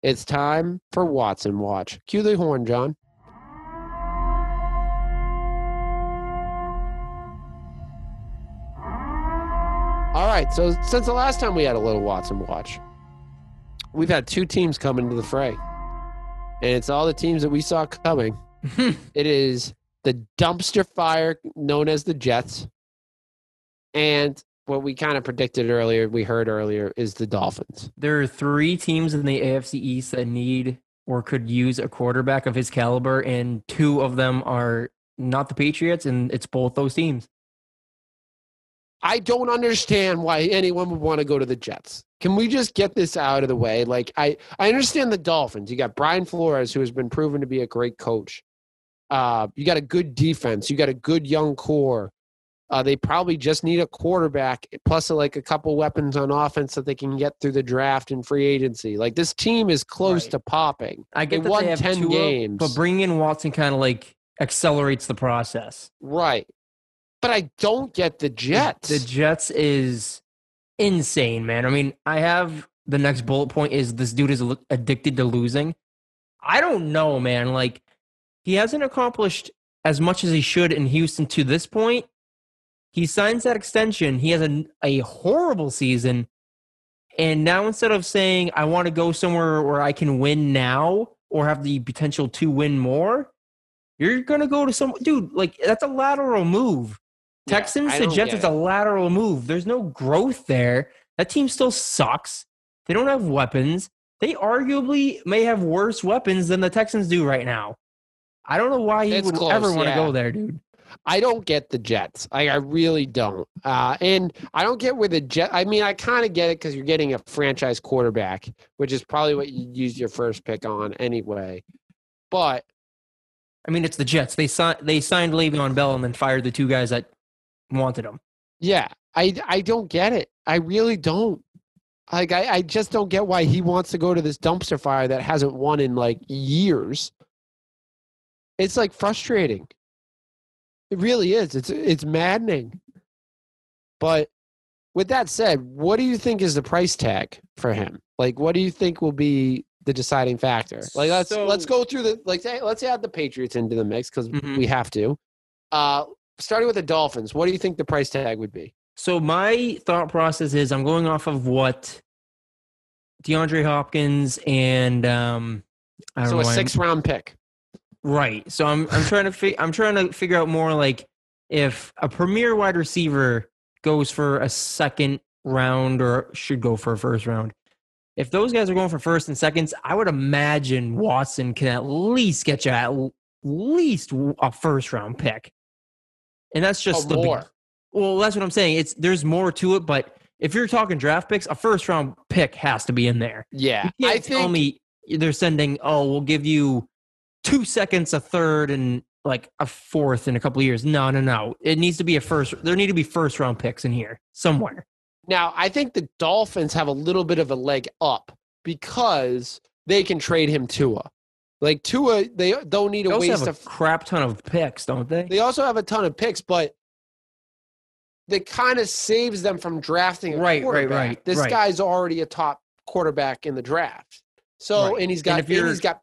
It's time for Watson Watch. Cue the horn, John. All right, so since the last time we had a little Watson Watch, we've had two teams come into the fray. And it's all the teams that we saw coming. It is the dumpster fire known as the Jets. And what we kind of predicted earlier, we heard earlier, is the Dolphins. There are three teams in the AFC East that need or could use a quarterback of his caliber, and two of them are not the Patriots, and it's both those teams. I don't understand why anyone would want to go to the Jets. Can we just get this out of the way? Like, I understand the Dolphins. You got Brian Flores, who has been proven to be a great coach. You got a good defense. You got a good young core. They probably just need a quarterback, plus like a couple weapons on offense that they can get through the draft and free agency. Like, this team is close to popping. I get they that won they have 10 games. But bringing in Watson kind of like accelerates the process. Right. But I don't get the Jets. The Jets is insane, man. I mean, I have the next bullet point is this dude is addicted to losing. I don't know, man. Like, he hasn't accomplished as much as he should in Houston to this point. He signs that extension. He has a horrible season. And now instead of saying, I want to go somewhere where I can win now or have the potential to win more, you're going to go to some – dude, like, that's a lateral move. Texans to Jets is a lateral move. There's no growth there. That team still sucks. They don't have weapons. They arguably may have worse weapons than the Texans do right now. I don't know why he would ever want to go there, dude. I don't get the Jets. I really don't. And I don't get where the Jets – I mean, I kind of get it because you're getting a franchise quarterback, which is probably what you use your first pick on anyway. But – I mean, it's the Jets. They signed Le'Veon Bell and then fired the two guys that – wanted him. Yeah, I don't get it. I really don't. Like, I just don't get why he wants to go to this dumpster fire that hasn't won in, like, years. It's, like, frustrating. It really is. It's maddening. But with that said, what do you think is the price tag for him? Like, what do you think will be the deciding factor? Like, let's go through the – like, let's add the Patriots into the mix because we have to. Starting with the Dolphins, what do you think the price tag would be? So my thought process is I'm going off of what DeAndre Hopkins and a 6th-round pick, right? So I'm trying to figure out more like if a premier wide receiver goes for a second round or should go for a first round. If those guys are going for first and seconds, I would imagine Watson can at least get you at least a first round pick. And that's just more. Well, that's what I'm saying. There's more to it, but if you're talking draft picks, a first round pick has to be in there. Yeah. You can't tell me they're sending, we'll give you 2 seconds, a third, and like a fourth in a couple of years. No. It needs to be there need to be first round picks in here somewhere. Now, I think the Dolphins have a little bit of a leg up because they can trade him Tua. Like, Tua, they don't need a waste of a crap ton of picks, don't they? They also have a ton of picks, but that kind of saves them from drafting a quarterback. Right. This guy's already a top quarterback in the draft. So, and he's got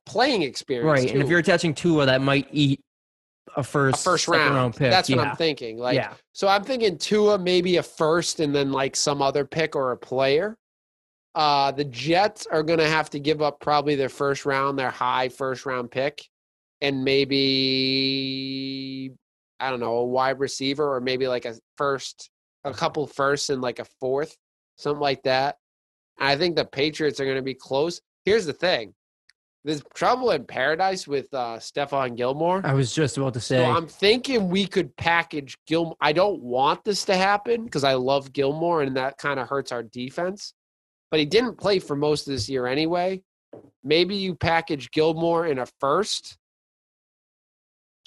playing experience. Right, too. And if you're attaching Tua, that might eat a first round pick. That's what I'm thinking. Like, so I'm thinking Tua, maybe a first, and then like some other pick or a player. The Jets are going to have to give up probably their first round, their high first round pick, and maybe, I don't know, a wide receiver or maybe like a couple firsts and like a fourth, something like that. And I think the Patriots are going to be close. Here's the thing. There's trouble in paradise with Stephon Gilmore. I was just about to say. So I'm thinking we could package Gilmore. I don't want this to happen because I love Gilmore, and that kind of hurts our defense. But he didn't play for most of this year anyway. Maybe you package Gilmore in a first,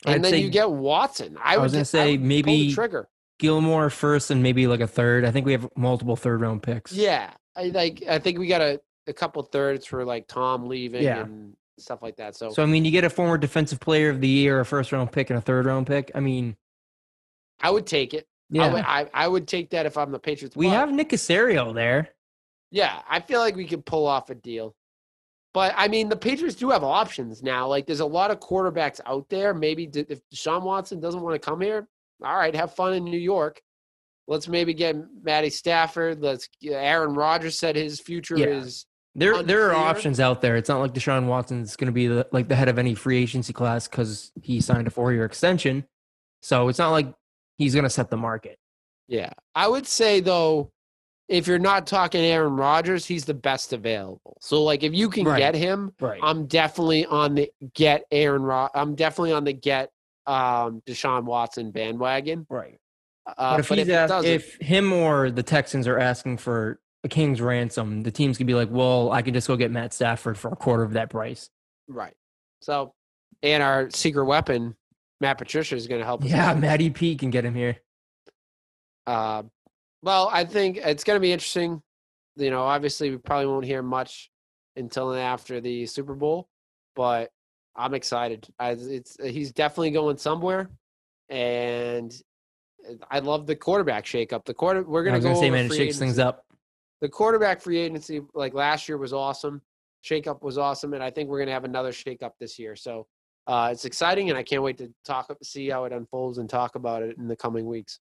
and then you get Watson. I was going to say maybe trigger Gilmore first and maybe like a third. I think we have multiple third-round picks. Yeah. I think we got a couple thirds for like Tom leaving and stuff like that. So I mean, you get a former defensive player of the year, a first-round pick, and a third-round pick. I mean, I would take it. Yeah. I would take that if I'm the Patriots. We have Nick Caserio there. Yeah, I feel like we could pull off a deal. But I mean, the Patriots do have options now. Like, there's a lot of quarterbacks out there. Maybe if Deshaun Watson doesn't want to come here, all right, have fun in New York. Let's maybe get Matty Stafford. Aaron Rodgers said his future is there are options out there. It's not like Deshaun Watson's going to be the head of any free agency class because he signed a 4-year extension. So it's not like he's going to set the market. Yeah. I would say, though, if you're not talking Aaron Rodgers, he's the best available. So, like, if you can get him, I'm definitely on the get I'm definitely on the get Deshaun Watson bandwagon. Right. But if him or the Texans are asking for a king's ransom, the teams could be like, well, I could just go get Matt Stafford for a quarter of that price. Right. So, and our secret weapon, Matt Patricia, is going to help us. Yeah, Matty P can get him here. Well, I think it's going to be interesting. You know, obviously, we probably won't hear much until after the Super Bowl, but I'm excited. He's definitely going somewhere, and I love the quarterback shakeup. We're going to go say, man, it shakes things up. The quarterback free agency, like last year, was awesome. Shakeup was awesome, and I think we're going to have another shakeup this year. So it's exciting, and I can't wait to see how it unfolds and talk about it in the coming weeks.